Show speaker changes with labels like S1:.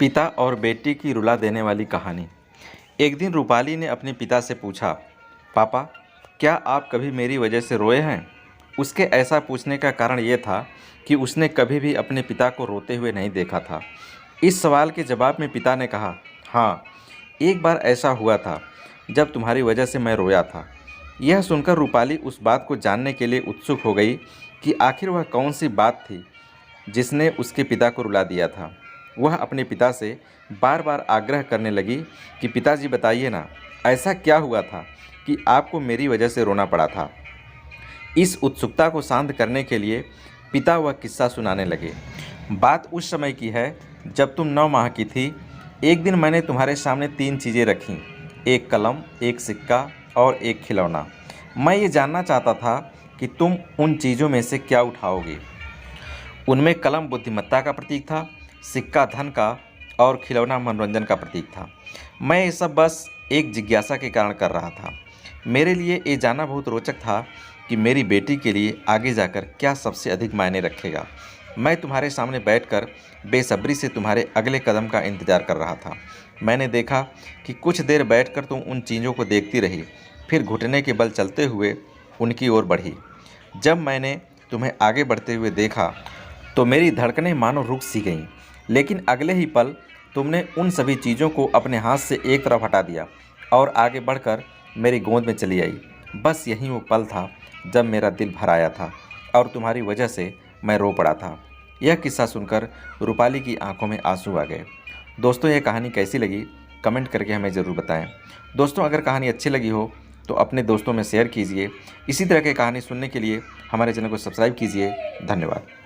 S1: पिता और बेटी की रुला देने वाली कहानी। एक दिन रूपाली ने अपने पिता से पूछा, पापा, क्या आप कभी मेरी वजह से रोए हैं? उसके ऐसा पूछने का कारण ये था कि उसने कभी भी अपने पिता को रोते हुए नहीं देखा था। इस सवाल के जवाब में पिता ने कहा, हाँ, एक बार ऐसा हुआ था जब तुम्हारी वजह से मैं रोया था। यह सुनकर रूपाली उस बात को जानने के लिए उत्सुक हो गई कि आखिर वह कौन सी बात थी जिसने उसके पिता को रुला दिया था। वह अपने पिता से बार बार आग्रह करने लगी कि पिताजी बताइए ना, ऐसा क्या हुआ था कि आपको मेरी वजह से रोना पड़ा था। इस उत्सुकता को शांत करने के लिए पिता वह किस्सा सुनाने लगे। बात उस समय की है जब तुम 9 माह की थी। एक दिन मैंने तुम्हारे सामने 3 चीज़ें रखीं, एक कलम, एक सिक्का और एक खिलौना। मैं ये जानना चाहता था कि तुम उन चीज़ों में से क्या उठाओगे। उनमें कलम बुद्धिमत्ता का प्रतीक था, सिक्का धन का और खिलौना मनोरंजन का प्रतीक था। मैं ये सब बस एक जिज्ञासा के कारण कर रहा था। मेरे लिए ये जानना बहुत रोचक था कि मेरी बेटी के लिए आगे जाकर क्या सबसे अधिक मायने रखेगा। मैं तुम्हारे सामने बैठकर बेसब्री से तुम्हारे अगले कदम का इंतजार कर रहा था। मैंने देखा कि कुछ देर बैठकर तुम उन चीज़ों को देखती रही, फिर घुटने के बल चलते हुए उनकी ओर बढ़ी। जब मैंने तुम्हें आगे बढ़ते हुए देखा तो मेरी धड़कनें मानो रुक सी गईं, लेकिन अगले ही पल तुमने उन सभी चीज़ों को अपने हाथ से एक तरफ हटा दिया और आगे बढ़कर मेरी गोद में चली आई। बस यही वो पल था जब मेरा दिल भर आया था और तुम्हारी वजह से मैं रो पड़ा था। यह किस्सा सुनकर रूपाली की आंखों में आंसू आ गए। दोस्तों, यह कहानी कैसी लगी कमेंट करके हमें ज़रूर बताएं। दोस्तों, अगर कहानी अच्छी लगी हो तो अपने दोस्तों में शेयर कीजिए। इसी तरह की कहानी सुनने के लिए हमारे चैनल को सब्सक्राइब कीजिए। धन्यवाद।